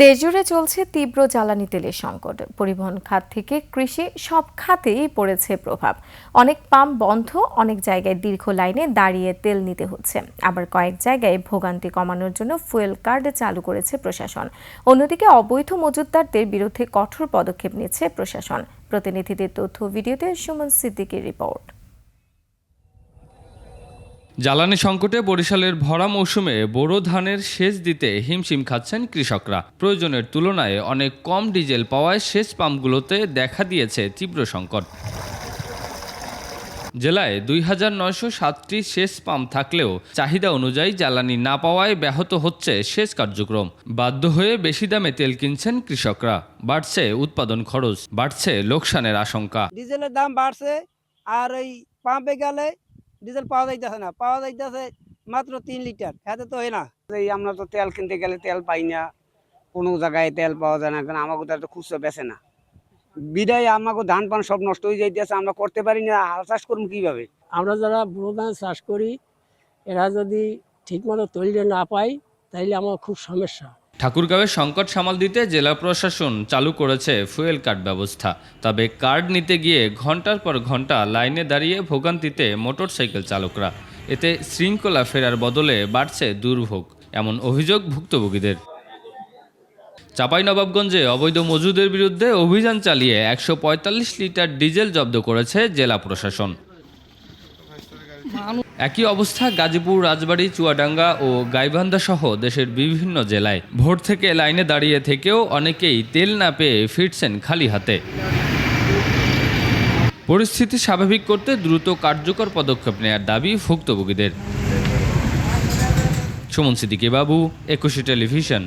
দেশজুড়ে চলছে তীব্র জ্বালানি তেলের সংকট। পরিবহন খাত থেকে কৃষি সব খাতেই পড়েছে প্রভাব। অনেক পাম্প বন্ধ, অনেক জায়গায় দীর্ঘ লাইনে দাঁড়িয়ে তেল নিতে হচ্ছে। আবার কয়েক জায়গায় ভোগান্তি কমানোর জন্য ফুয়েল কার্ড চালু করেছে প্রশাসন। অন্যদিকে অবৈধ মজুতদারদের বিরুদ্ধে কঠোর পদক্ষেপ নিচ্ছে প্রশাসন। প্রতিনিধিদের তথ্য ভিডিওতে সুমন সিদ্দিকীর রিপোর্ট। জ্বালানি সংকটে বরিশালের ভরা মৌসুমে বোরো ধানের সেচ দিতে হিমশিম খাচ্ছেন কৃষকরা। প্রয়োজনের তুলনায় অনেক কম ডিজেল পাওয়ায় সেচ পাম্পগুলোতে দেখা দিয়েছে তীব্র সংকট। জেলায় ২,৯০৭টি সেচ পাম্প থাকলেও চাহিদা অনুযায়ী জ্বালানি না পাওয়ায় ব্যাহত হচ্ছে সেচ কার্যক্রম। বাধ্য হয়ে বেশি দামে তেল কিনছেন কৃষকরা। বাড়ছে উৎপাদন খরচ, বাড়ছে লোকসানের আশঙ্কা। ডিজেলের দাম বাড়ছে, আর এই পাম্পে গেলে ডিজেল পাওয়া যাইতেছে মাত্র ৩ লিটার, এতে তো হয় না। আমরা তো তেল কিনতে গেলে তেল পাই না, কোনো জায়গায় তেল পাওয়া যায় না, কারণ আমাকে তো খুচরো বেচে না। বিদায় আমাকে ধান পান সব নষ্ট হয়ে যাইতেছে, আমরা করতে পারি না। হাল চাষ করবো কিভাবে? আমরা যারা বোরো ধান চাষ করি, এরা যদি ঠিকমতো তৈরি না পাই তাইলে আমার খুব সমস্যা। ঠাকুরগাঁওয়ের সংকট সামাল দিতে জেলা প্রশাসন চালু করেছে ফুয়েল কার্ড ব্যবস্থা। তবে কার্ড নিতে গিয়ে ঘন্টার পর ঘন্টা লাইনে দাঁড়িয়ে ভোগান্তিতে মোটরসাইকেল চালকরা। এতে শৃঙ্খলা ফেরার বদলে বাড়ছে দুর্ভোগ, এমন অভিযোগ ভুক্তভোগীদের। চাঁপাইনবাবগঞ্জে অবৈধ মজুদের বিরুদ্ধে অভিযান চালিয়ে ১৪৫ লিটার ডিজেল জব্দ করেছে জেলা প্রশাসন। একই অবস্থা গাজীপুর, রাজবাড়ী, চুয়াডাঙ্গা ও গাইবান্ধা সহ দেশের বিভিন্ন জেলায়। ভোর থেকে লাইনে দাঁড়িয়ে থেকেও অনেকেই তেল না পেয়ে ফিরছেন খালি হাতে। পরিস্থিতি স্বাভাবিক করতে দ্রুত কার্যকর পদক্ষেপ নেওয়ার দাবি ভুক্তভোগীদের। সুমন সিদ্দিকী বাবু, ২১ টেলিভিশন।